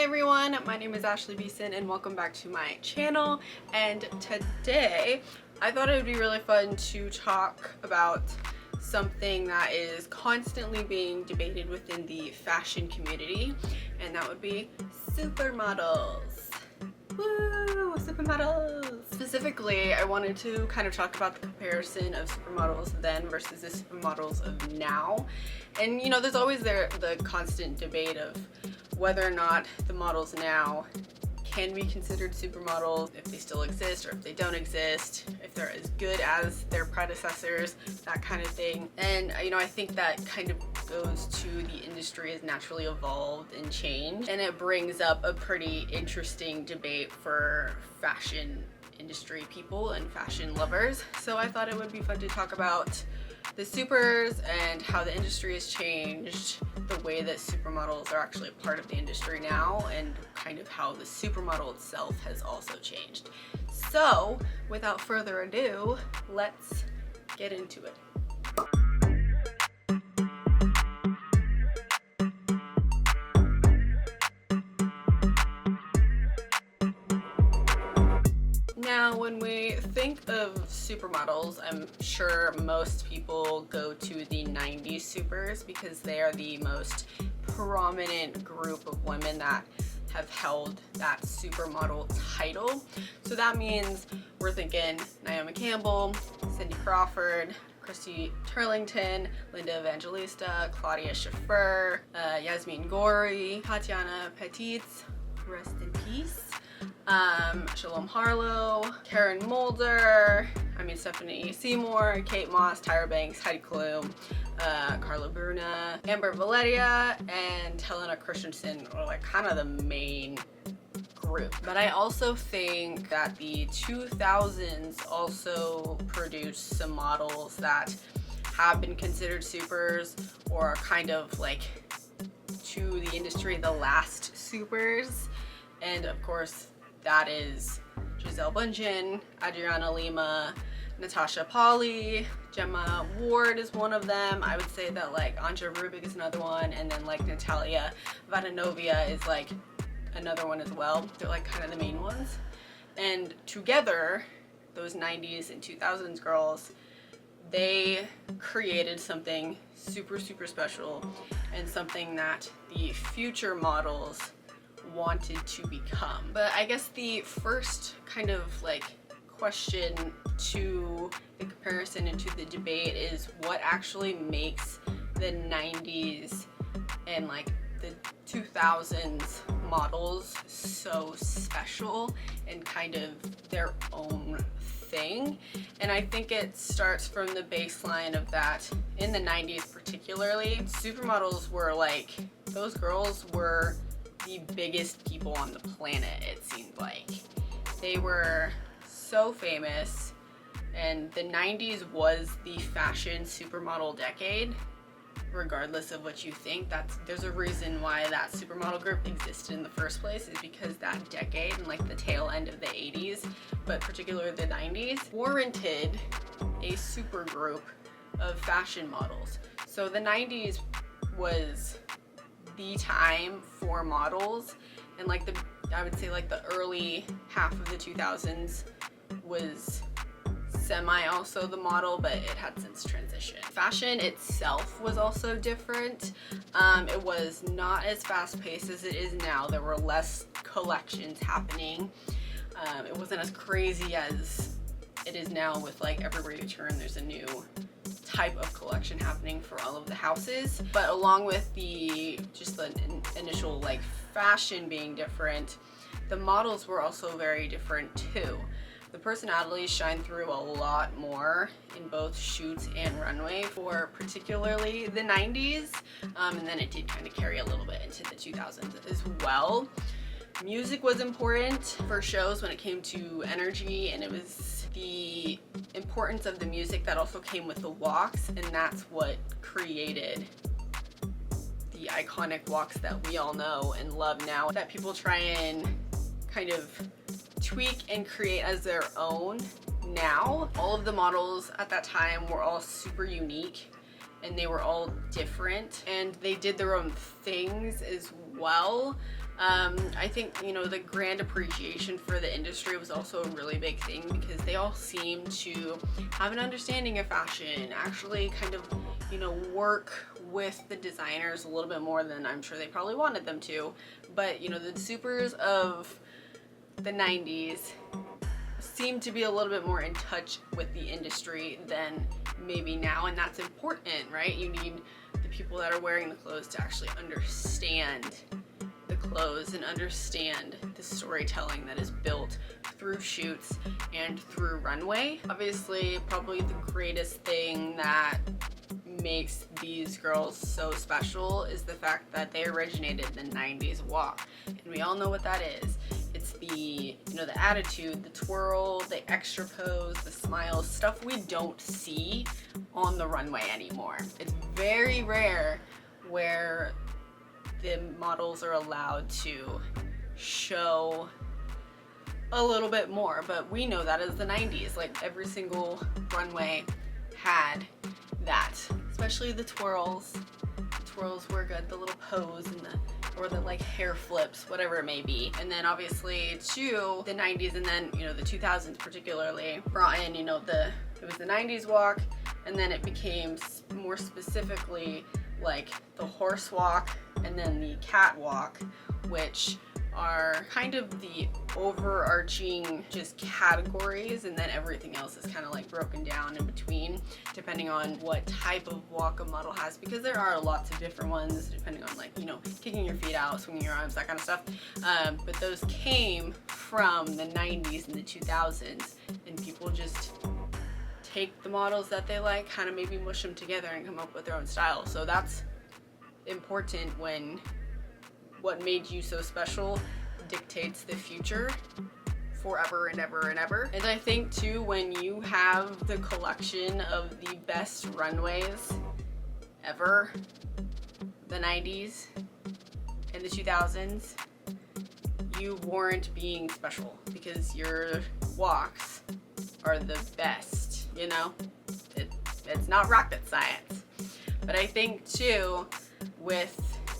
everyone, my name is Ashley Beeson and welcome back to my channel. And today I thought it would be really fun to talk about something that is constantly being debated within the fashion community, and that would be supermodels. Woo! Supermodels! Specifically, I wanted to kind of talk about the comparison of supermodels then versus the supermodels of now. And you know, there's always the constant debate of whether or not the models now can be considered supermodels, if they still exist or if they don't exist, if they're as good as their predecessors, that kind of thing. And you know, I think that kind of goes to the industry has naturally evolved and changed, and it brings up a pretty interesting debate for fashion industry people and fashion lovers. So I thought it would be fun to talk about the supers and how the industry has changed, the way that supermodels are actually a part of the industry now, and kind of how the supermodel itself has also changed. So without further ado, let's get into it. Now, when we think of supermodels, I'm sure most people go to the 90s supers because they are the most prominent group of women that have held that supermodel title. So that means we're thinking Naomi Campbell, Cindy Crawford, Christy Turlington, Linda Evangelista, Claudia Schiffer, Yasmin Gori, Tatiana Petit, rest in peace. Shalom Harlow, Karen Mulder, Stephanie Seymour, Kate Moss, Tyra Banks, Heidi Klum, Carla Bruna, Amber Valeria, and Helena Christensen are like kind of the main group. But I also think that the 2000s also produced some models that have been considered supers or are kind of like, to the industry, the last supers. And of course, that is Gisele Bundchen, Adriana Lima, Natasha Pauly, Gemma Ward is one of them. I would say that like Anja Rubik is another one, and then like Natalia Vadanovia is like another one as well. They're like kind of the main ones. And together, those 90s and 2000s girls, they created something super, super special and something that the future models wanted to become. But I guess the first kind of like question to the comparison and to the debate is what actually makes the 90s and like the 2000s models so special and kind of their own thing. And I think it starts from the baseline of that in the 90s particularly, supermodels were like, those girls were the biggest people on the planet, it seemed like. They were so famous, and the 90s was the fashion supermodel decade. Regardless of what you think, there's a reason why that supermodel group existed in the first place, is because that decade and like the tail end of the 80s, but particularly the 90s, warranted a super group of fashion models. So the 90s was the time for models, and like I would say like the early half of the 2000s was semi also the model, but it had since transitioned. Fashion itself was also different. It was not as fast paced as it is now. There were less collections happening. It wasn't as crazy as it is now with like everywhere you turn there's a new type of collection happening for all of the houses. But along with the initial like fashion being different, the models were also very different too. The personalities shine through a lot more in both shoots and runway for particularly the 90s, and then it did kind of carry a little bit into the 2000s as well. Music was important for shows when it came to energy, and it was the importance of the music that also came with the walks, and that's what created the iconic walks that we all know and love now, that people try and kind of tweak and create as their own now. All of the models at that time were all super unique, and they were all different, and they did their own things as well. I think, you know, the grand appreciation for the industry was also a really big thing because they all seem to have an understanding of fashion, actually kind of, you know, work with the designers a little bit more than I'm sure they probably wanted them to. But, you know, the supers of the 90s seem to be a little bit more in touch with the industry than maybe now, and that's important, right? You need the people that are wearing the clothes to actually understand the clothes and understand the storytelling that is built through shoots and through runway. Obviously, probably the greatest thing that makes these girls so special is the fact that they originated the 90s walk, and we all know what that is. It's the, you know, the attitude, the twirl, the extra pose, the smiles, stuff we don't see on the runway anymore. It's very rare where the models are allowed to show a little bit more, but we know that as the 90s. Like, every single runway had that, especially the twirls. The twirls were good, the little pose and or the like hair flips, whatever it may be. And then obviously too, the 90s and then, you know, the 2000s particularly brought in, you know, it was the 90s walk, and then it became more specifically like the horse walk and then the catwalk, which are kind of the overarching just categories, and then everything else is kind of like broken down in between depending on what type of walk a model has, because there are lots of different ones depending on, like, you know, kicking your feet out, swinging your arms, that kind of stuff. But those came from the 90s and the 2000s, and people just take the models that they like, kind of maybe mush them together and come up with their own style. So that's important when what made you so special dictates the future forever and ever and ever. And I think too, when you have the collection of the best runways ever, the 90s and the 2000s, you warrant being special because your walks are the best, you know? It's not rocket science. But I think too, with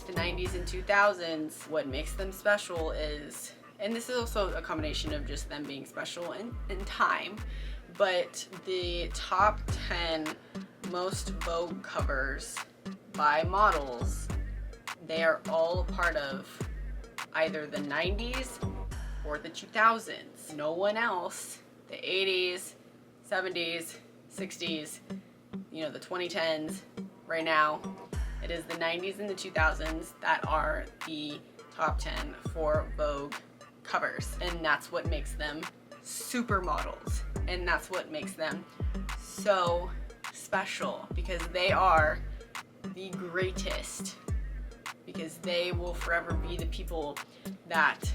the 90s and 2000s, what makes them special is, and this is also a combination of just them being special in time, but the top 10 most Vogue covers by models, they are all a part of either the 90s or the 2000s. No one else, the 80s, 70s, 60s, you know, the 2010s, right now, it is the 90s and the 2000s that are the top 10 for Vogue covers. And that's what makes them supermodels. And that's what makes them so special, because they are the greatest. Because they will forever be the people that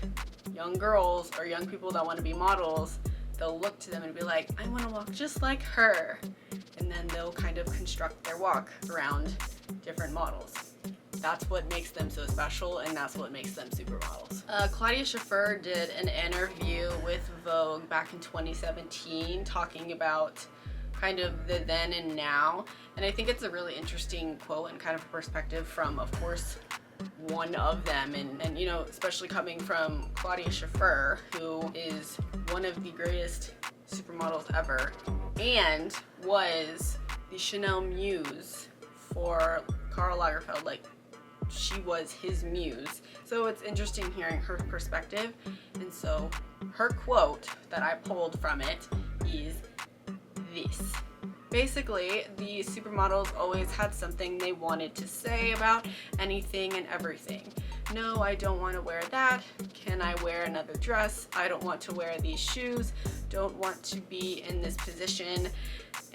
young girls or young people that want to be models, they'll look to them and be like, I want to walk just like her. And then they'll kind of construct their walk around different models. That's what makes them so special, and that's what makes them supermodels. Claudia Schiffer did an interview with Vogue back in 2017 talking about kind of the then and now, and I think it's a really interesting quote and kind of perspective from, of course, one of them, and you know, especially coming from Claudia Schiffer, who is one of the greatest supermodels ever and was the Chanel muse for Karl Lagerfeld. Like, she was his muse. So it's interesting hearing her perspective. And so her quote that I pulled from it is this. Basically, the supermodels always had something they wanted to say about anything and everything. No, I don't want to wear that. Can I wear another dress? I don't want to wear these shoes. Don't want to be in this position.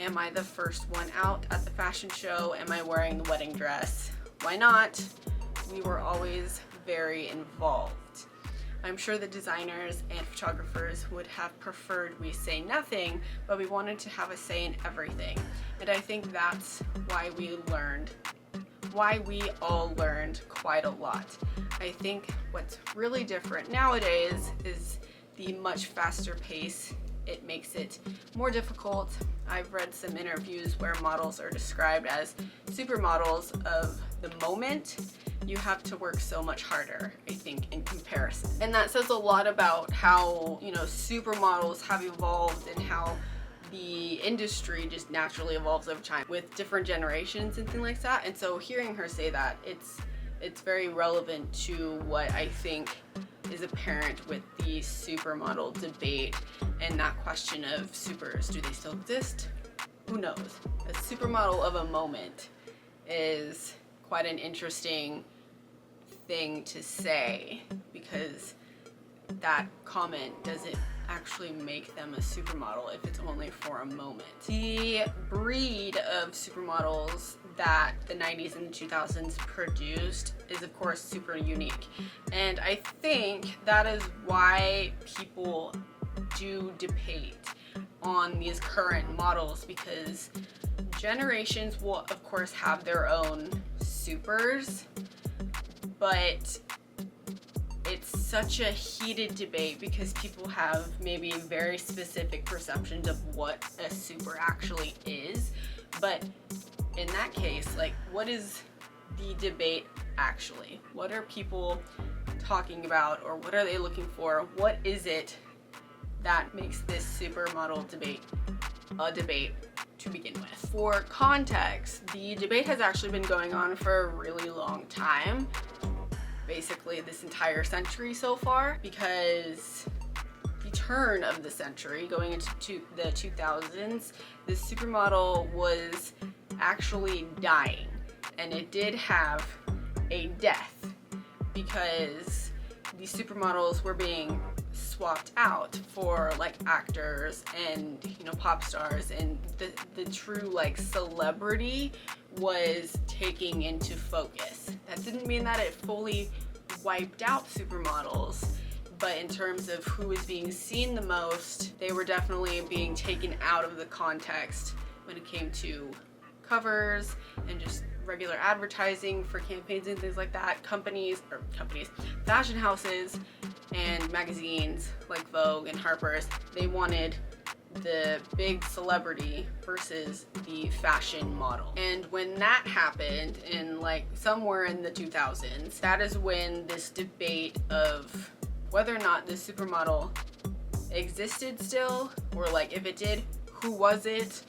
Am I the first one out at the fashion show? Am I wearing the wedding dress? Why not? We were always very involved. I'm sure the designers and photographers would have preferred we say nothing, but we wanted to have a say in everything. And I think that's why we all learned quite a lot. I think what's really different nowadays is the much faster pace. It makes it more difficult. I've read some interviews where models are described as supermodels of the moment, you have to work so much harder, I think, in comparison. And that says a lot about how, you know, supermodels have evolved and how the industry just naturally evolves over time with different generations and things like that. And so hearing her say that, it's very relevant to what I think is apparent with the supermodel debate and that question of supers. Do they still exist? Who knows? A supermodel of a moment is quite an interesting thing to say, because that comment doesn't actually make them a supermodel if it's only for a moment. The breed of supermodels that the 90s and the 2000s produced is of course super unique, and I think that is why people do debate on these current models, because generations will of course have their own supers, but it's such a heated debate because people have maybe very specific perceptions of what a super actually is. But in that case, like, what is the debate actually? What are people talking about, or what are they looking for? What is it that makes this supermodel debate a debate to begin with? For context, the debate has actually been going on for a really long time, basically this entire century so far, because the turn of the century, going into the 2000s, the supermodel was actually dying, and it did have a death because the supermodels were being swapped out for like actors and, you know, pop stars, and the true like celebrity was taking into focus. That didn't mean that it fully wiped out supermodels, but in terms of who was being seen the most, they were definitely being taken out of the context when it came to covers and just regular advertising for campaigns and things like that. Fashion houses and magazines like Vogue and Harper's, they wanted the big celebrity versus the fashion model. And when that happened in like somewhere in the 2000s, that is when this debate of whether or not the supermodel existed still, or like if it did, who was it?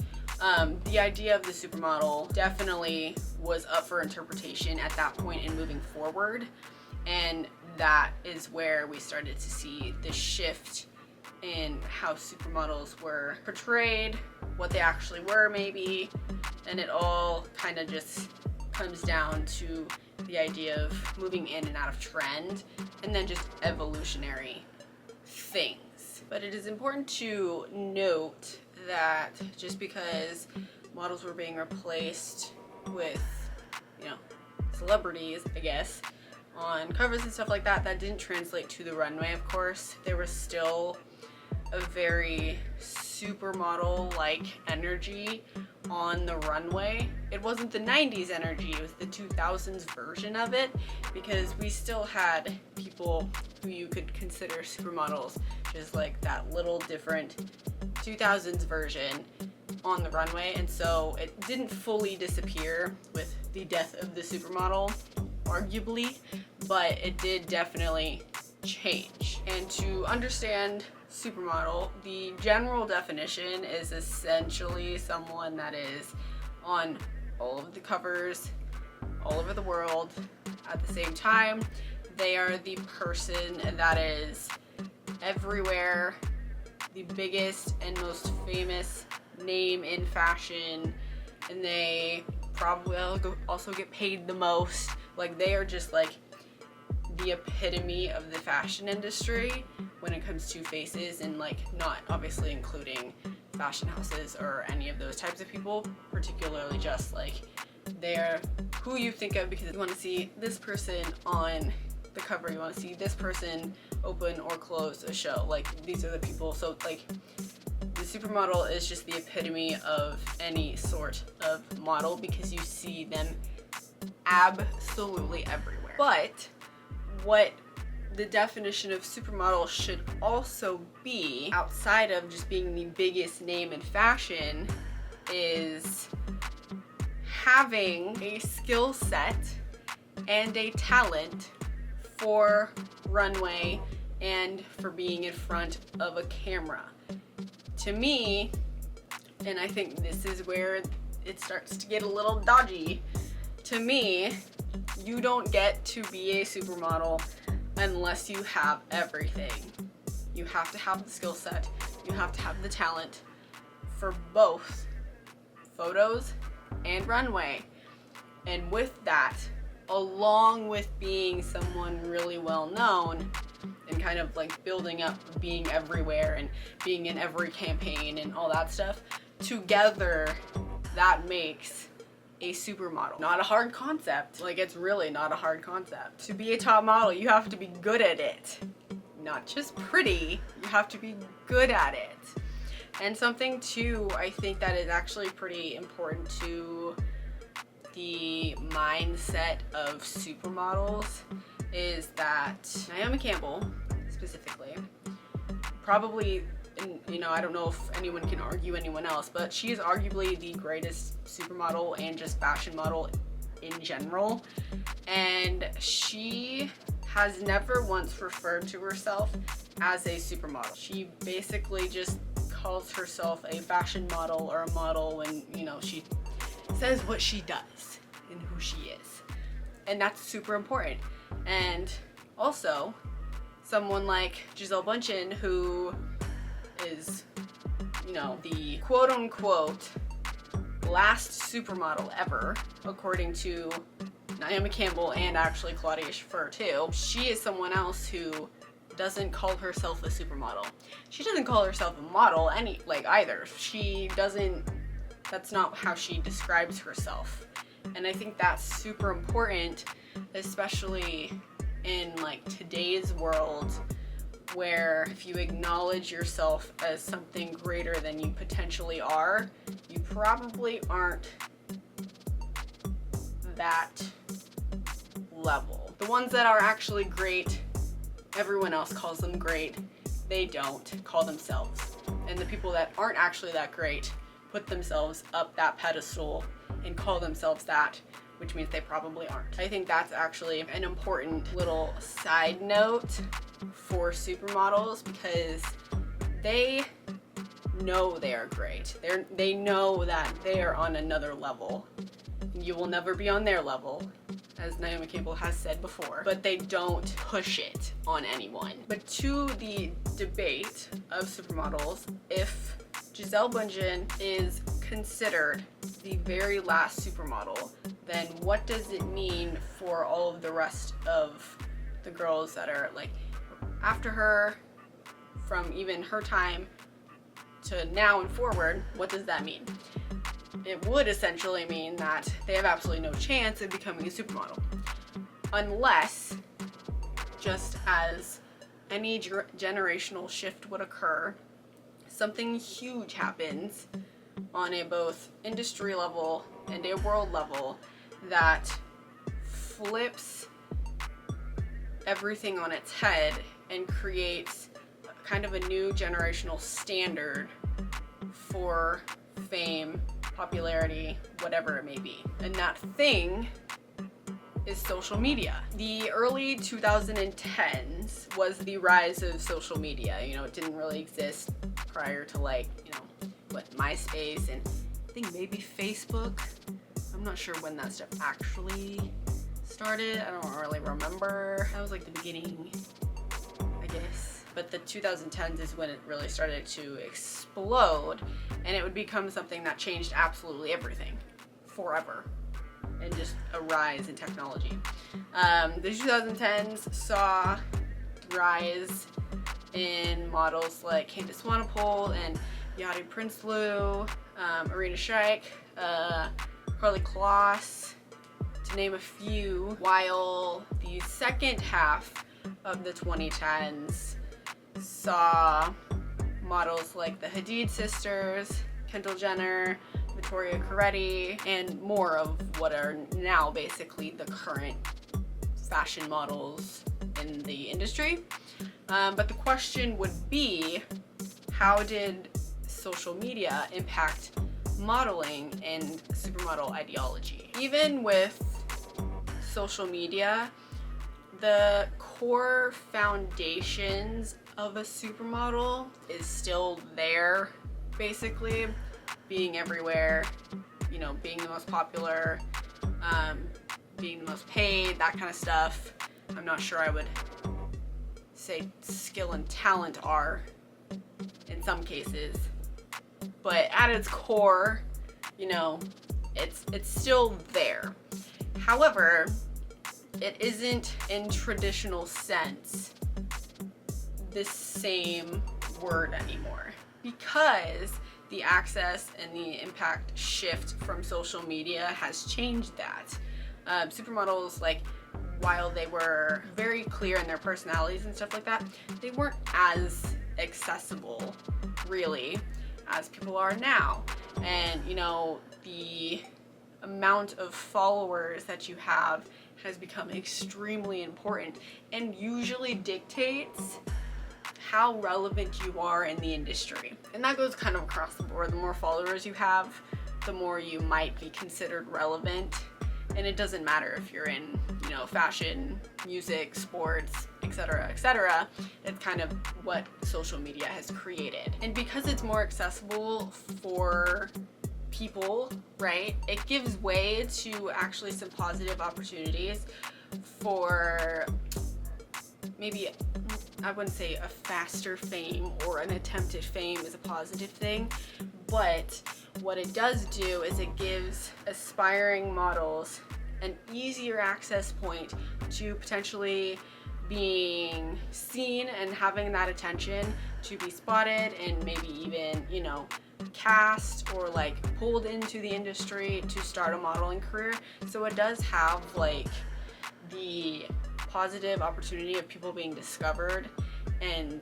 The idea of the supermodel definitely was up for interpretation at that point and moving forward, and that is where we started to see the shift in how supermodels were portrayed, what they actually were maybe, and it all kind of just comes down to the idea of moving in and out of trend and then just evolutionary things. But it is important to note that just because models were being replaced with, you know, celebrities, I guess, on covers and stuff like that, that didn't translate to the runway, of course. There was still a very supermodel-like energy on the runway. It wasn't the 90s energy, it was the 2000s version of it, because we still had people who you could consider supermodels, just like that little different 2000s version on the runway. And so it didn't fully disappear with the death of the supermodel, arguably, but it did definitely change. And to understand supermodel, the general definition is essentially someone that is on all of the covers all over the world at the same time. They are the person that is everywhere, the biggest and most famous name in fashion, and they probably also get paid the most. Like, they are just like the epitome of the fashion industry when it comes to faces, and like not obviously including fashion houses or any of those types of people, particularly just like they're who you think of because you want to see this person on the cover, you want to see this person open or close a show. Like, these are the people. So like the supermodel is just the epitome of any sort of model because you see them absolutely everywhere. But what the definition of supermodel should also be, outside of just being the biggest name in fashion, is having a skill set and a talent for runway and for being in front of a camera. To me, and I think this is where it starts to get a little dodgy, to me, you don't get to be a supermodel unless you have everything. You have to have the skill set, you have to have the talent for both photos and runway. And with that, along with being someone really well known and kind of like building up being everywhere and being in every campaign and all that stuff, together that makes a supermodel. Not a hard concept. Like, it's really not a hard concept. To be a top model, you have to be good at it. Not just pretty, you have to be good at it. And something too, I think that is actually pretty important to the mindset of supermodels is that Naomi Campbell, specifically, probably, and, I don't know if anyone can argue anyone else, but she is arguably the greatest supermodel and just fashion model in general. And she has never once referred to herself as a supermodel. She basically just calls herself a fashion model or a model when, she says what she does and who she is. And that's super important. And also, someone like Gisele Bündchen, who is, the quote-unquote last supermodel ever, according to Naomi Campbell and actually Claudia Schiffer too. She is someone else who doesn't call herself a supermodel. She doesn't call herself a model either. She doesn't, that's not how she describes herself. And I think that's super important, especially in today's world, where if you acknowledge yourself as something greater than you potentially are, you probably aren't that level. The ones that are actually great, everyone else calls them great. They don't call themselves. And the people that aren't actually that great put themselves up that pedestal and call themselves that, which means they probably aren't. I think that's actually an important little side note for supermodels, because they know they are great. They know that they are on another level. You will never be on their level, as Naomi Campbell has said before, but they don't push it on anyone. But to the debate of supermodels, if Gisele Bündchen is considered the very last supermodel, then what does it mean for all of the rest of the girls that are after her, from even her time to now and forward? What does that mean? It would essentially mean that they have absolutely no chance of becoming a supermodel, unless, just as any generational shift would occur, something huge happens on a both industry level and a world level that flips everything on its head and creates kind of a new generational standard for fame, popularity, whatever it may be. And that thing is social media. The early 2010s was the rise of social media. It didn't really exist prior to MySpace and I think maybe Facebook. I'm not sure when that stuff actually started. I don't really remember. That was the beginning, I guess. But the 2010s is when it really started to explode, and it would become something that changed absolutely everything forever, and just a rise in technology. The 2010s saw the rise in models like Candice Swanepoel and Yachty Prinsloo, Arena Shrike, Carly Kloss, to name a few, while the second half of the 2010s saw models like the Hadid sisters, Kendall Jenner, Victoria Coretti, and more of what are now basically the current fashion models in the industry. But the question would be, how did social media impact modeling and supermodel ideology? Even with social media, the core foundations of a supermodel is still there, basically. Being everywhere, you know, being the most popular, being the most paid, that kind of stuff. I'm not sure I would say skill and talent are in some cases, but at its core, you know, it's still there. However, it isn't in traditional sense the same word anymore, because the access and the impact shift from social media has changed that. Supermodels, like, while they were very clear in their personalities and stuff like that, they weren't as accessible, really, as people are now. And, you know, the amount of followers that you have has become extremely important and usually dictates how relevant you are in the industry. And that goes kind of across the board. The more followers you have, the more you might be considered relevant. And it doesn't matter if you're in, you know, fashion, music, sports, etc., etc. It's kind of what social media has created. And because it's more accessible for people, right, it gives way to actually some positive opportunities for maybe, I wouldn't say a faster fame or an attempt at fame is a positive thing, but what it does do is it gives aspiring models an easier access point to potentially being seen and having that attention to be spotted and maybe even, you know, cast or like pulled into the industry to start a modeling career. So it does have like the positive opportunity of people being discovered and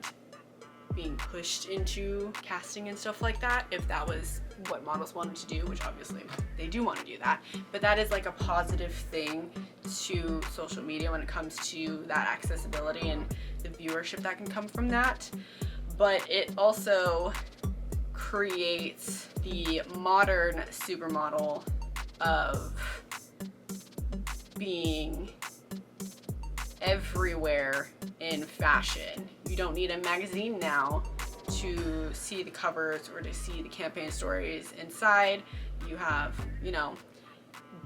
being pushed into casting and stuff like that, if that was what models wanted to do, which obviously they do want to do that. But that is like a positive thing to social media when it comes to that accessibility and the viewership that can come from that. But it also creates the modern supermodel of being everywhere in fashion. You don't need a magazine now to see the covers or to see the campaign stories inside. You have, you know,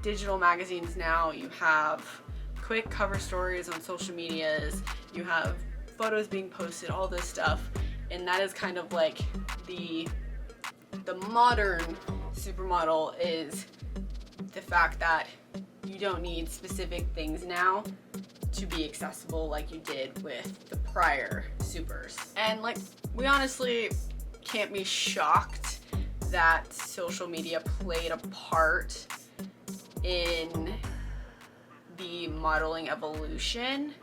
digital magazines now. You have quick cover stories on social medias. You have photos being posted, all this stuff. And that is kind of like the modern supermodel, is the fact that you don't need specific things now to be accessible like you did with the prior supers. And like, we honestly can't be shocked that social media played a part in the modeling evolution,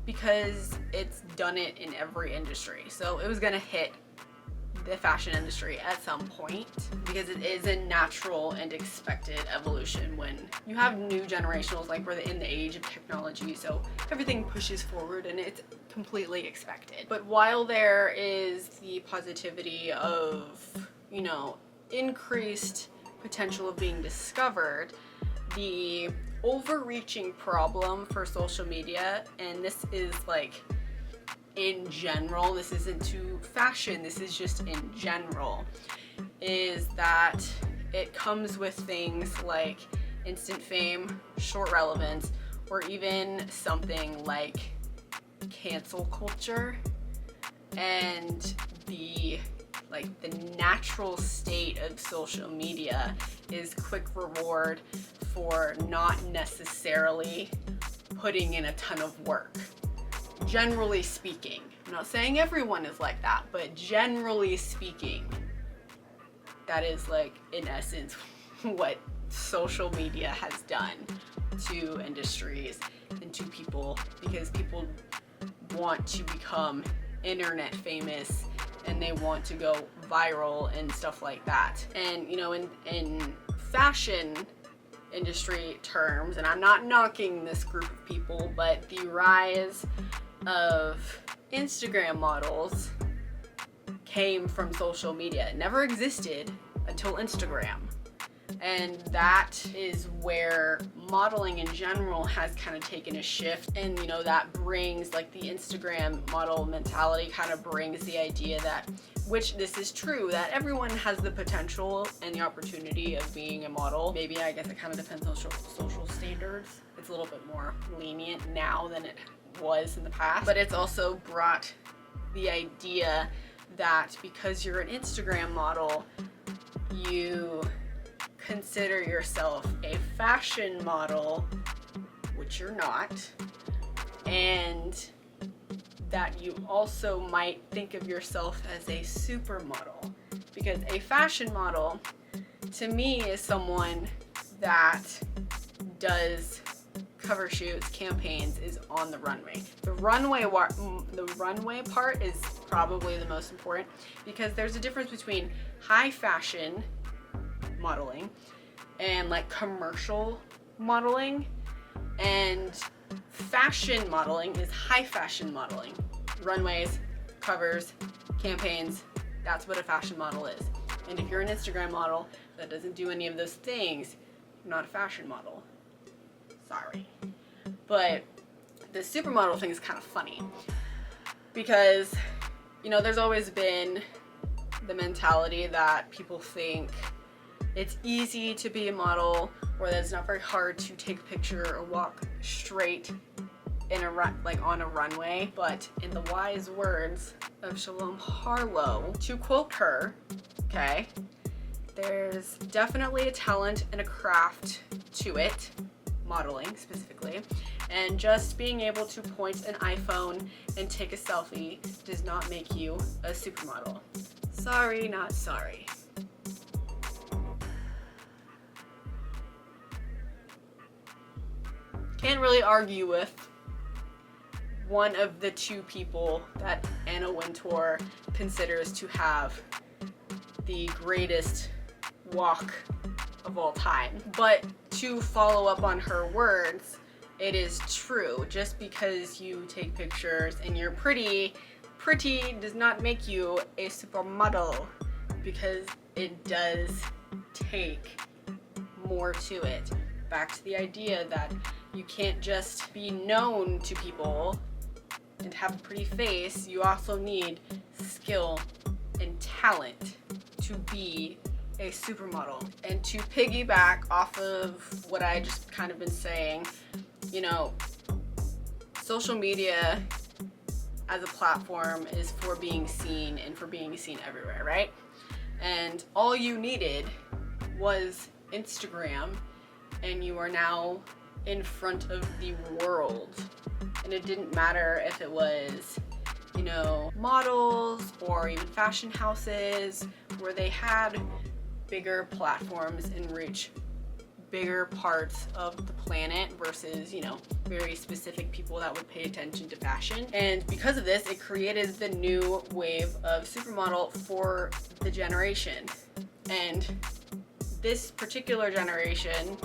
because it's done it in every industry. So it was gonna hit the fashion industry at some point, because it is a natural and expected evolution when you have new generationals, like we're in the age of technology, so everything pushes forward and it's completely expected. But while there is the positivity of, you know, increased potential of being discovered, the overreaching problem for social media, and this is like in general, this isn't to fashion, this is just in general, is that it comes with things like instant fame, short relevance, or even something like cancel culture. And the natural state of social media is quick reward for not necessarily putting in a ton of work. Generally speaking, I'm not saying everyone is like that, but generally speaking, that is like in essence what social media has done to industries and to people, because people want to become internet famous and they want to go viral and stuff like that. And you know, in fashion industry terms, and I'm not knocking this group of people, but the rise of Instagram models came from social media. It never existed until Instagram. And that is where modeling in general has kind of taken a shift. And you know, that brings like the Instagram model mentality kind of brings the idea that, which this is true, that everyone has the potential and the opportunity of being a model. Maybe, I guess it kind of depends on social standards. It's a little bit more lenient now than it was in the past. But it's also brought the idea that because you're an Instagram model, you consider yourself a fashion model, which you're not, and that you also might think of yourself as a supermodel, because a fashion model to me is someone that does cover shoots, campaigns, is on the runway. The runway part is probably the most important, because there's a difference between high fashion modeling and like commercial modeling, and fashion modeling is high fashion modeling. Runways, covers, campaigns, that's what a fashion model is. And if you're an Instagram model that doesn't do any of those things, you're not a fashion model. Sorry. But the supermodel thing is kind of funny, because, you know, there's always been the mentality that people think it's easy to be a model, or that it's not very hard to take a picture or walk straight in on a runway. But in the wise words of Shalom Harlow, to quote her, okay, there's definitely a talent and a craft to it, modeling specifically, and just being able to point an iPhone and take a selfie does not make you a supermodel. Sorry, not sorry. Can't really argue with one of the two people that Anna Wintour considers to have the greatest walk of all time. But to follow up on her words, it is true. Just because you take pictures and you're pretty does not make you a supermodel, because it does take more to it. Back to the idea that you can't just be known to people and have a pretty face. You also need skill and talent to be a supermodel. And to piggyback off of what I just kind of been saying, you know, social media as a platform is for being seen and for being seen everywhere, right? And all you needed was Instagram, and you are now in front of the world. And it didn't matter if it was, you know, models or even fashion houses, where they had bigger platforms and reach bigger parts of the planet versus, you know, very specific people that would pay attention to fashion. And because of this, it created the new wave of supermodel for the generation. And this particular generation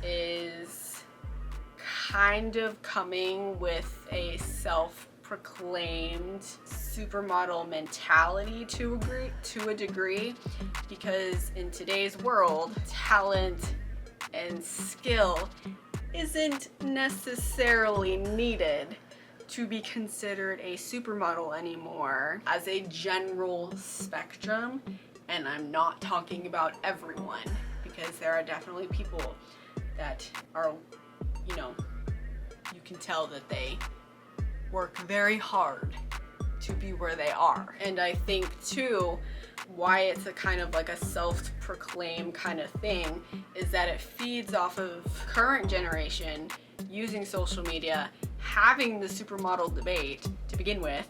is kind of coming with a self-proclaimed supermodel mentality to a degree, because in today's world, talent and skill isn't necessarily needed to be considered a supermodel anymore as a general spectrum. And I'm not talking about everyone, because there are definitely people that are, you know, you can tell that they work very hard to be where they are. And I think too, why it's a kind of like a self-proclaimed kind of thing is that it feeds off of current generation using social media, having the supermodel debate to begin with,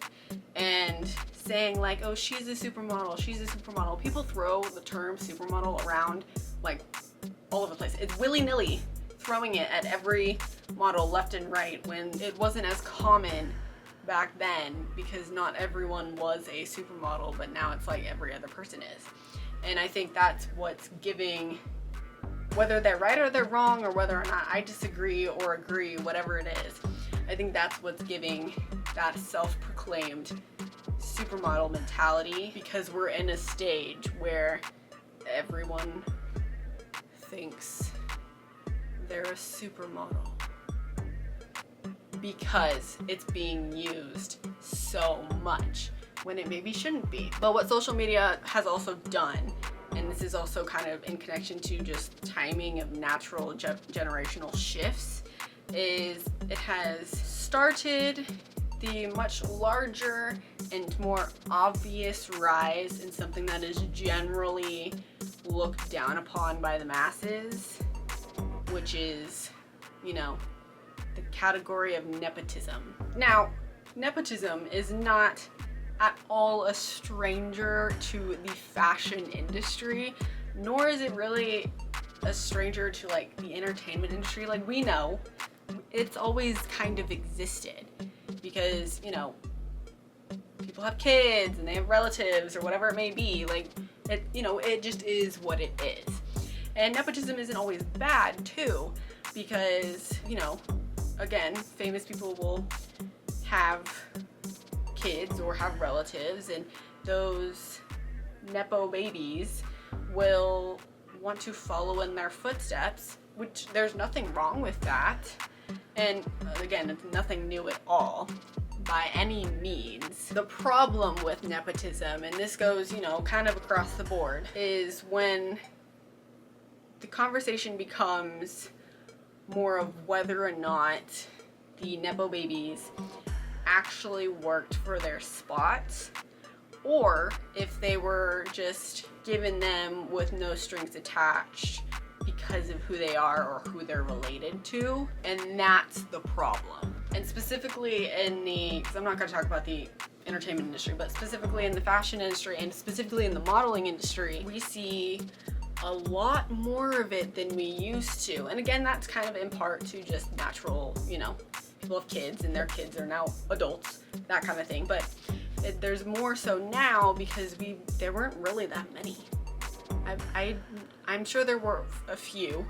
and saying like, oh, she's a supermodel, she's a supermodel. People throw the term supermodel around like all over the place. It's willy-nilly throwing it at every model left and right, when it wasn't as common back then, because not everyone was a supermodel, but now it's like every other person is. And I think that's what's giving, whether they're right or they're wrong, or whether or not I disagree or agree, whatever it is, I think that's what's giving that self-proclaimed supermodel mentality, because we're in a stage where everyone thinks they're a supermodel because it's being used so much when it maybe shouldn't be. But what social media has also done, and this is also kind of in connection to just timing of natural generational shifts, is it has started the much larger and more obvious rise in something that is generally looked down upon by the masses, which is, you know, the category of nepotism. Now, nepotism is not at all a stranger to the fashion industry, nor is it really a stranger to like the entertainment industry. Like, we know it's always kind of existed because, you know, people have kids and they have relatives or whatever it may be. Like, it, you know, it just is what it is. And nepotism isn't always bad too, because, you know, again, famous people will have kids or have relatives, and those nepo babies will want to follow in their footsteps, which there's nothing wrong with that. And again, it's nothing new at all by any means. The problem with nepotism, and this goes, you know, kind of across the board, is when the conversation becomes more of whether or not the nepo babies actually worked for their spots, or if they were just given them with no strings attached because of who they are or who they're related to. And that's the problem. And specifically in the, because I'm not going to talk about the entertainment industry, but specifically in the fashion industry and specifically in the modeling industry, we see a lot more of it than we used to. And again, that's kind of in part to just natural, you know, people have kids and their kids are now adults, that kind of thing. But there's more so now because there weren't really that many. I'm sure there were a few,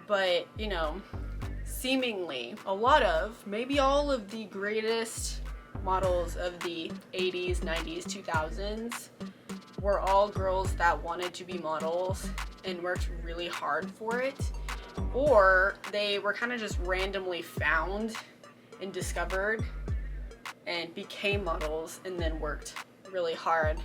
but, you know, seemingly a lot of, maybe all of the greatest models of the 80s, 90s, 2000s were all girls that wanted to be models and worked really hard for it, or they were kind of just randomly found and discovered and became models and then worked really hard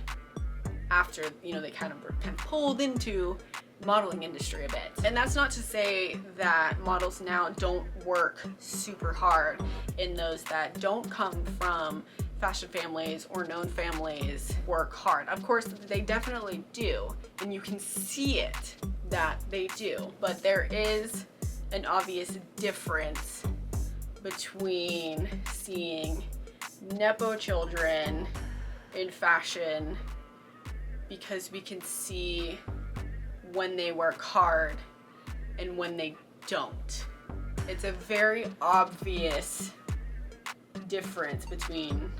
after, you know, they kind of were pulled into modeling industry a bit. And that's not to say that models now don't work super hard, and those that don't come from fashion families or known families work hard. Of course, they definitely do, and you can see it that they do, but there is an obvious difference between seeing nepo children in fashion, because we can see when they work hard and when they don't. It's a very obvious difference between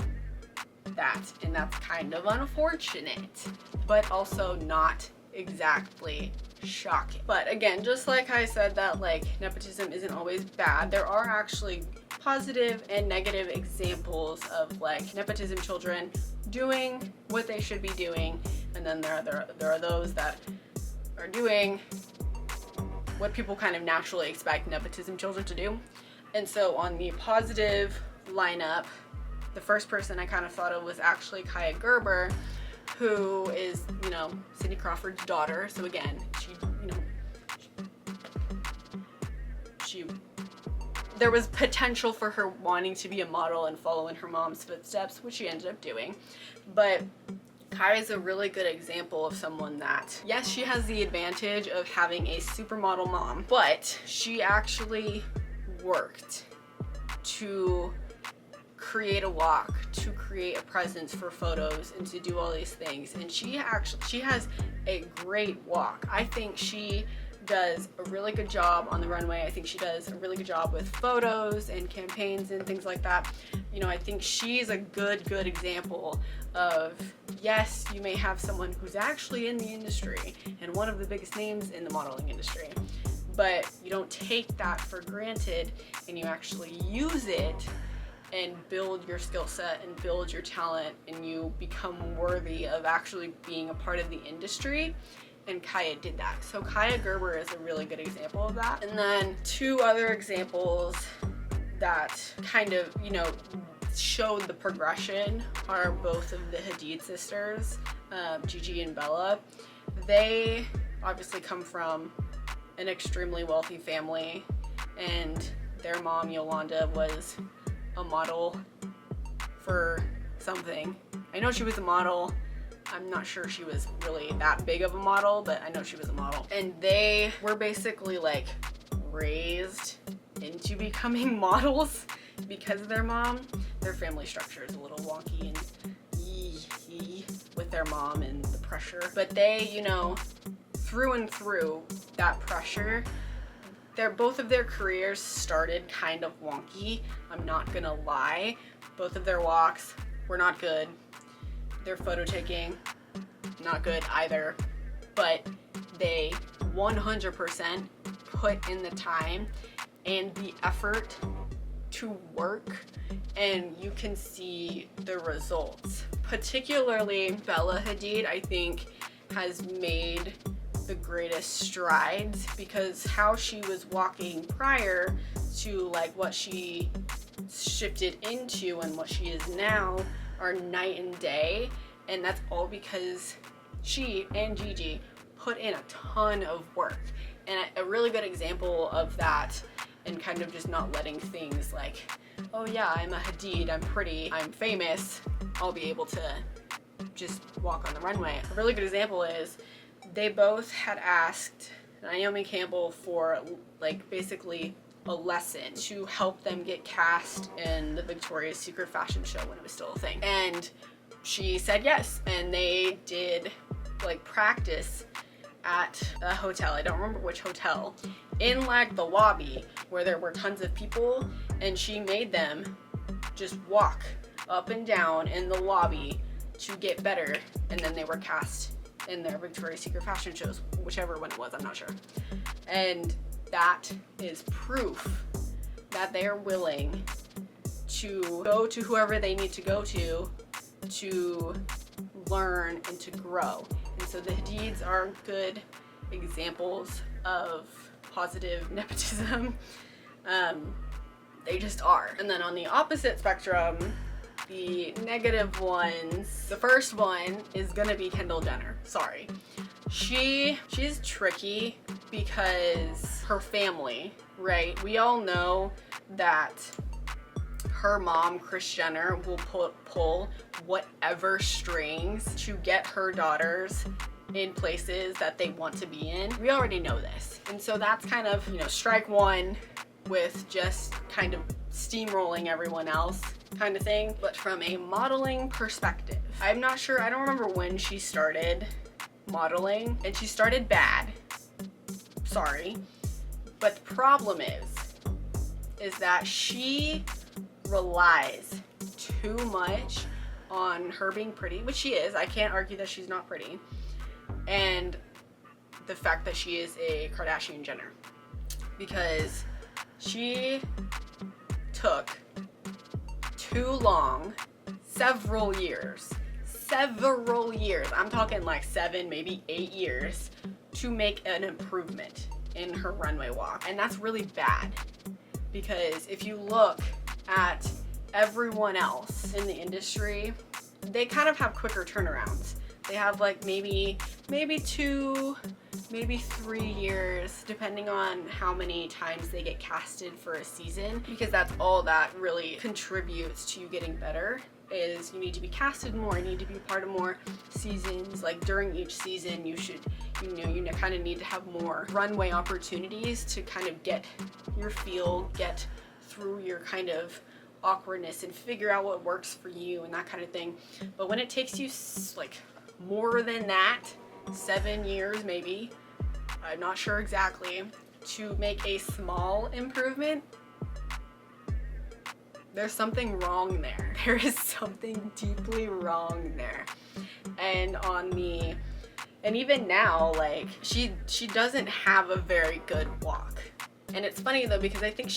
that, and that's kind of unfortunate, but also not exactly shocking. But again, just like I said that like nepotism isn't always bad, there are actually positive and negative examples of like nepotism children doing what they should be doing, and then there are those that are doing what people kind of naturally expect nepotism children to do. And so on the positive lineup, the first person I kind of thought of was actually Kaya Gerber, who is, you know, Cindy Crawford's daughter. So again, there was potential for her wanting to be a model and follow in her mom's footsteps, which she ended up doing. But Kai is a really good example of someone that, yes, she has the advantage of having a supermodel mom, but she actually worked to create a walk, to create a presence for photos, and to do all these things. And she has a great walk. I think she does a really good job on the runway. I think she does a really good job with photos and campaigns and things like that. You know, I think she's a good example of, yes, you may have someone who's actually in the industry and one of the biggest names in the modeling industry, but you don't take that for granted and you actually use it and build your skill set and build your talent, and you become worthy of actually being a part of the industry. and Kaya did that. So Kaya Gerber is a really good example of that. And then two other examples that kind of, you know, showed the progression are both of the Hadid sisters, Gigi and Bella. They obviously come from an extremely wealthy family, and their mom Yolanda was a model for something. I know she was a model. I'm not sure she was really that big of a model, but I know she was a model. And they were basically like raised into becoming models because of their mom. Their family structure is a little wonky and with their mom and the pressure. But they, you know, through and through that pressure, both of their careers started kind of wonky. I'm not gonna lie. Both of their walks were not good. Their photo taking, not good either. But they 100% put in the time and the effort to work, and you can see the results. Particularly Bella Hadid, I think, has made the greatest strides, because how she was walking prior to like what she shifted into and what she is now are night and day. And that's all because she and Gigi put in a ton of work. And a really good example of that, and kind of just not letting things like, oh yeah, I'm a Hadid, I'm pretty, I'm famous, I'll be able to just walk on the runway. A really good example is they both had asked Naomi Campbell for like basically a lesson to help them get cast in the Victoria's Secret fashion show when it was still a thing. And she said yes, and they did like practice at a hotel, I don't remember which hotel, in like the lobby where there were tons of people, and she made them just walk up and down in the lobby to get better, and then they were cast in their Victoria's Secret fashion shows, whichever one it was, I'm not sure. And that is proof that they are willing to go to whoever they need to go to learn and to grow. And so the Hadids are good examples of positive nepotism. They just are. And then on the opposite spectrum, the negative ones, the first one is gonna be Kendall Jenner. Sorry. She's tricky because her family, right? We all know that her mom, Kris Jenner, will pull whatever strings to get her daughters in places that they want to be in. We already know this. And so that's kind of, you know, strike one with just kind of steamrolling everyone else kind of thing. But from a modeling perspective, I'm not sure, I don't remember when she started modeling, and she started bad. Sorry. But the problem is that she relies too much on her being pretty, which she is. I can't argue that she's not pretty. And the fact that she is a Kardashian Jenner. Because she took too long, several years, I'm talking like 7, maybe 8 years, to make an improvement in her runway walk. And that's really bad, because if you look at everyone else in the industry, they kind of have quicker turnarounds. They have like maybe 2, maybe 3 years, depending on how many times they get casted for a season, because that's all that really contributes to you getting better. Is you need to be casted more, you need to be part of more seasons. Like during each season, you should, you kind of need to have more runway opportunities to kind of get your feel, get through your kind of awkwardness and figure out what works for you and that kind of thing. But when it takes you like more than that, 7 years maybe, I'm not sure exactly, to make a small improvement, there's something wrong there. There is something deeply wrong there. And even now, like, she doesn't have a very good walk. And it's funny though, because I think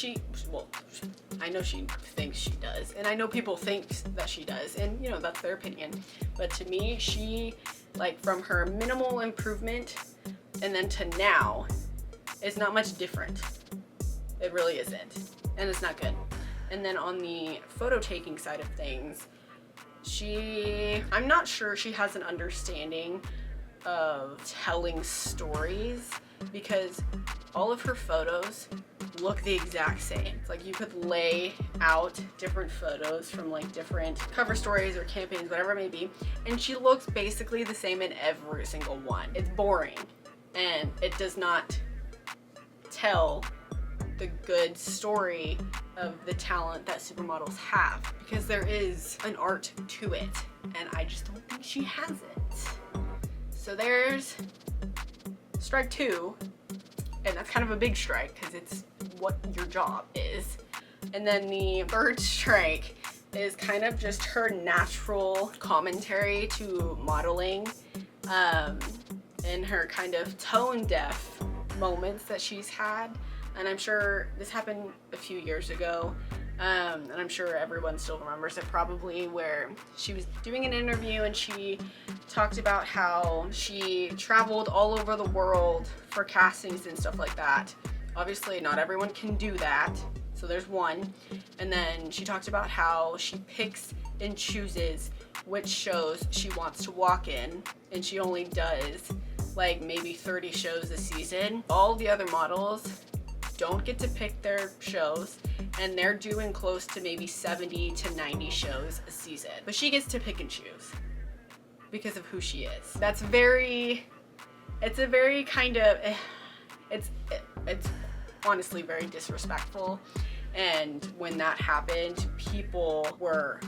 I know she thinks she does, and I know people think that she does, and that's their opinion. But to me, she, like, from her minimal improvement and then to now is not much different. It really isn't, and it's not good. And then on the photo taking side of things, I'm not sure she has an understanding of telling stories, because all of her photos look the exact same. It's like you could lay out different photos from like different cover stories or campaigns, whatever it may be, and she looks basically the same in every single one. It's boring, and it does not tell the good story of the talent that supermodels have, because there is an art to it, and I just don't think she has it. So there's strike 2, and that's kind of a big strike because it's what your job is. And then the third strike is kind of just her natural commentary to modeling, and her kind of tone deaf moments that she's had. And I'm sure this happened a few years ago, and I'm sure everyone still remembers it probably, where she was doing an interview and she talked about how she traveled all over the world for castings and stuff like that. Obviously not everyone can do that, so there's one. And then she talked about how she picks and chooses which shows she wants to walk in, and she only does like maybe 30 shows a season. All the other models don't get to pick their shows, and they're doing close to maybe 70 to 90 shows a season. But she gets to pick and choose because of who she is. It's a very kind of, it's honestly very disrespectful. And when that happened, people were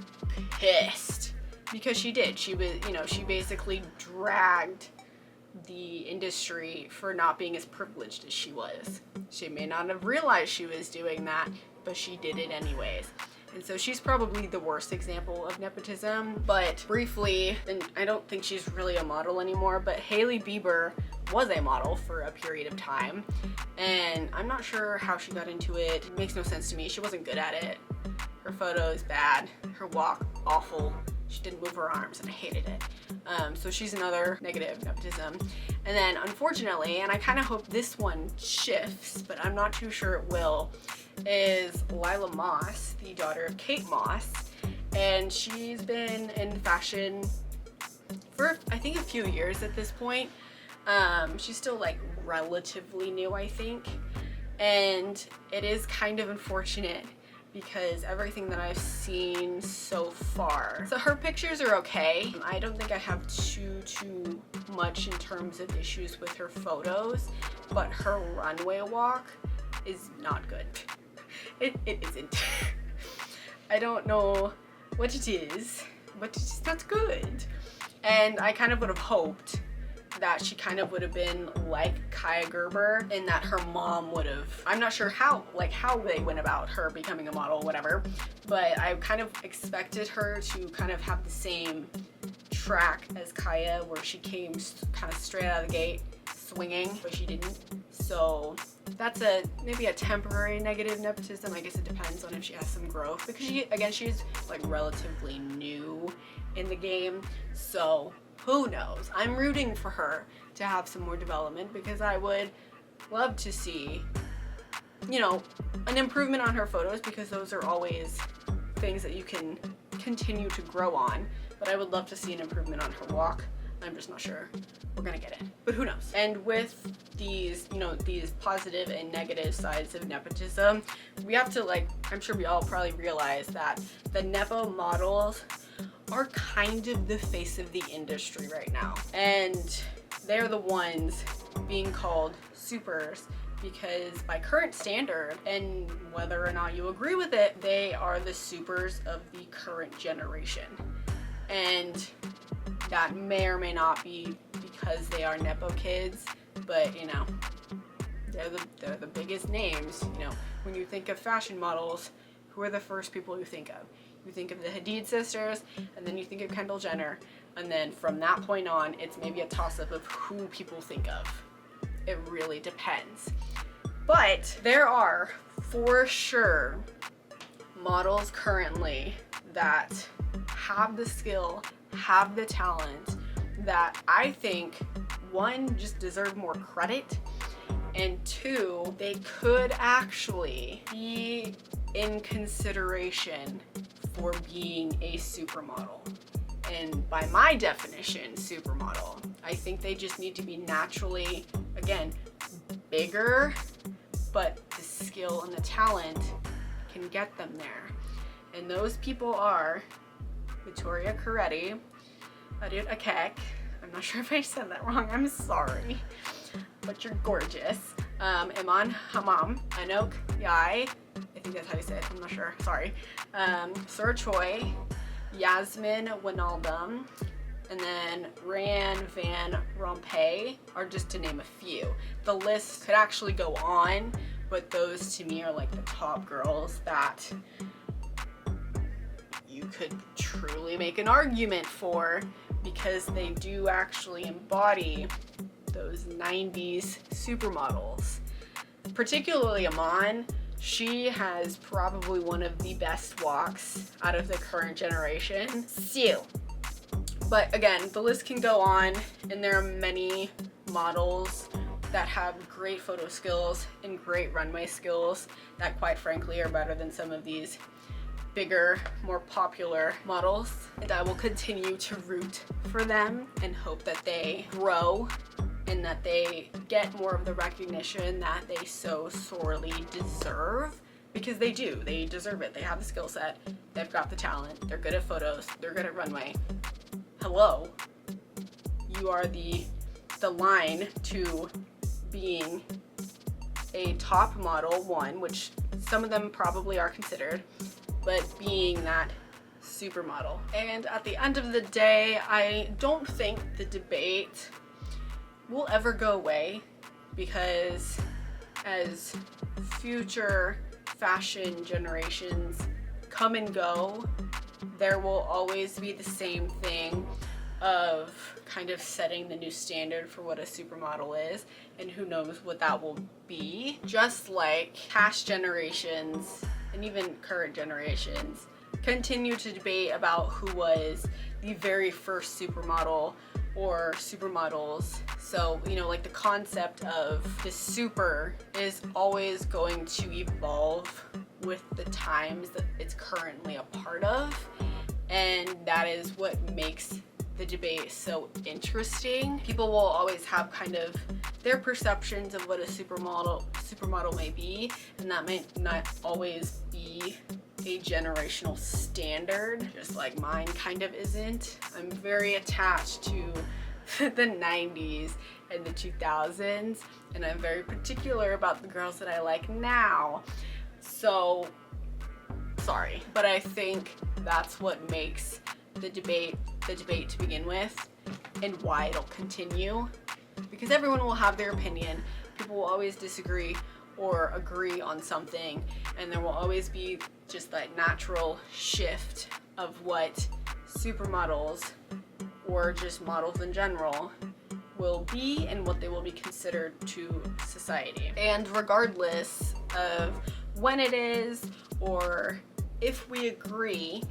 pissed because she was, she basically dragged the industry for not being as privileged as she was. She may not have realized she was doing that, but she did it anyways. And so she's probably the worst example of nepotism. But briefly, and I don't think she's really a model anymore, but Hailey Bieber was a model for a period of time, and I'm not sure how she got into it. It makes no sense to me. She wasn't good at it. Her photos bad, her walk awful. She didn't move her arms, and I hated it. So she's another negative nepotism. And then unfortunately, and I kind of hope this one shifts, but I'm not too sure it will, is Lila Moss, the daughter of Kate Moss. And she's been in fashion for I think a few years at this point. She's still like relatively new, I think. And it is kind of unfortunate because everything that I've seen so far. So her pictures are okay. I don't think I have too much in terms of issues with her photos, but her runway walk is not good. It isn't. I don't know what it is, but it's just not good. And I kind of would have hoped that she kind of would have been like Kaya Gerber, in that her mom would have, I'm not sure how they went about her becoming a model, whatever, but I kind of expected her to kind of have the same track as Kaya, where she came kind of straight out of the gate swinging, but she didn't. So that's maybe a temporary negative nepotism. I guess it depends on if she has some growth, because she's like relatively new in the game, so who knows? I'm rooting for her to have some more development, because I would love to see, an improvement on her photos, because those are always things that you can continue to grow on. But I would love to see an improvement on her walk. I'm just not sure we're gonna get it, but who knows? And with these, these positive and negative sides of nepotism, we have to, I'm sure we all probably realize that the Nepo models are kind of the face of the industry right now. And they're the ones being called supers, because by current standard, and whether or not you agree with it, they are the supers of the current generation. And that may or may not be because they are Nepo kids, but they're the biggest names. When you think of fashion models, who are the first people you think of? You think of the Hadid sisters, and then you think of Kendall Jenner, and then from that point on, it's maybe a toss-up of who people think of. It really depends. But there are, for sure, models currently that have the skill, have the talent, that I think one, just deserve more credit, and two, they could actually be in consideration for being a supermodel. And by my definition, supermodel, I think they just need to be naturally, again, bigger, but the skill and the talent can get them there. And those people are Victoria Coretti, Adut Akek, I'm not sure if I said that wrong, I'm sorry, but you're gorgeous, Iman Hammam, Anok Yai, I think that's how you say it, I'm not sure, sorry, Sur Choi, Yasmin Wijnaldum, and then Ran Van Rompuy are just to name a few. The list could actually go on, but those to me are like the top girls that you could truly make an argument for, because they do actually embody those 90s supermodels. Particularly Iman, she has probably one of the best walks out of the current generation. Still. But again, the list can go on, and there are many models that have great photo skills and great runway skills that quite frankly are better than some of these bigger, more popular models. And I will continue to root for them and hope that they grow and that they get more of the recognition that they so sorely deserve, because they do. They deserve it. They have the skill set, they've got the talent, they're good at photos, they're good at runway. Hello, you are the line to being a top model, one, which some of them probably are considered, but being that supermodel. And at the end of the day, I don't think the debate will ever go away, because as future fashion generations come and go, there will always be the same thing of kind of setting the new standard for what a supermodel is, and who knows what that will be. Just like past generations and even current generations continue to debate about who was the very first supermodel or supermodels. So, you know, like the concept of the super is always going to evolve with the times that it's currently a part of, and that is what makes the debate so interesting. People will always have kind of their perceptions of what a supermodel may be, and that may not always be a generational standard, just like mine kind of isn't. I'm very attached to the 90s and the 2000s, and I'm very particular about the girls that I like now. So, sorry, but I think that's what makes the debate to begin with, and why it'll continue, because everyone will have their opinion. People will always disagree or agree on something, and there will always be just that natural shift of what supermodels or just models in general will be and what they will be considered to society. And regardless of when it is or if we agree,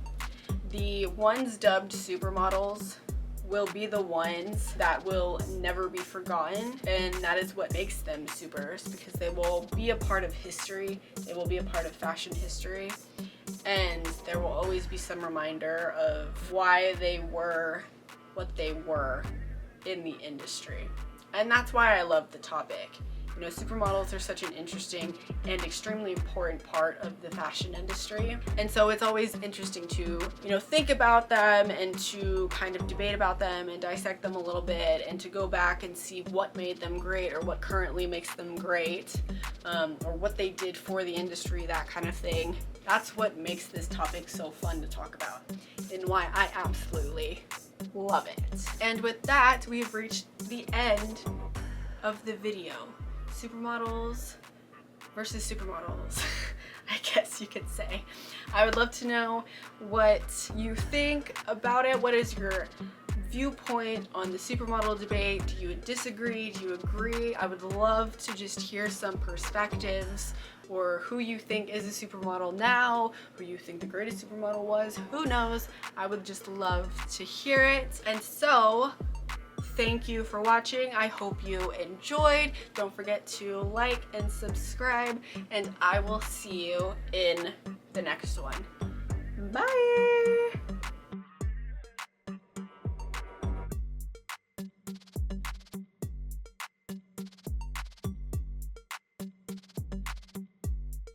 the ones dubbed supermodels will be the ones that will never be forgotten, and that is what makes them supers, because they will be a part of history, they will be a part of fashion history, and there will always be some reminder of why they were what they were in the industry. And that's why I love the topic. You know, supermodels are such an interesting and extremely important part of the fashion industry. And so it's always interesting to, you know, think about them and to kind of debate about them and dissect them a little bit, and to go back and see what made them great or what currently makes them great, or what they did for the industry, that kind of thing. That's what makes this topic so fun to talk about, and why I absolutely love it. And with that, we've reached the end of the video. Supermodels versus supermodels, I guess you could say. I would love to know what you think about it. What is your viewpoint on the supermodel debate? Do you disagree? Do you agree? I would love to just hear some perspectives, or who you think is a supermodel now, who you think the greatest supermodel was. Who knows? I would just love to hear it. And so, thank you for watching. I hope you enjoyed. Don't forget to like and subscribe, and I will see you in the next one. Bye!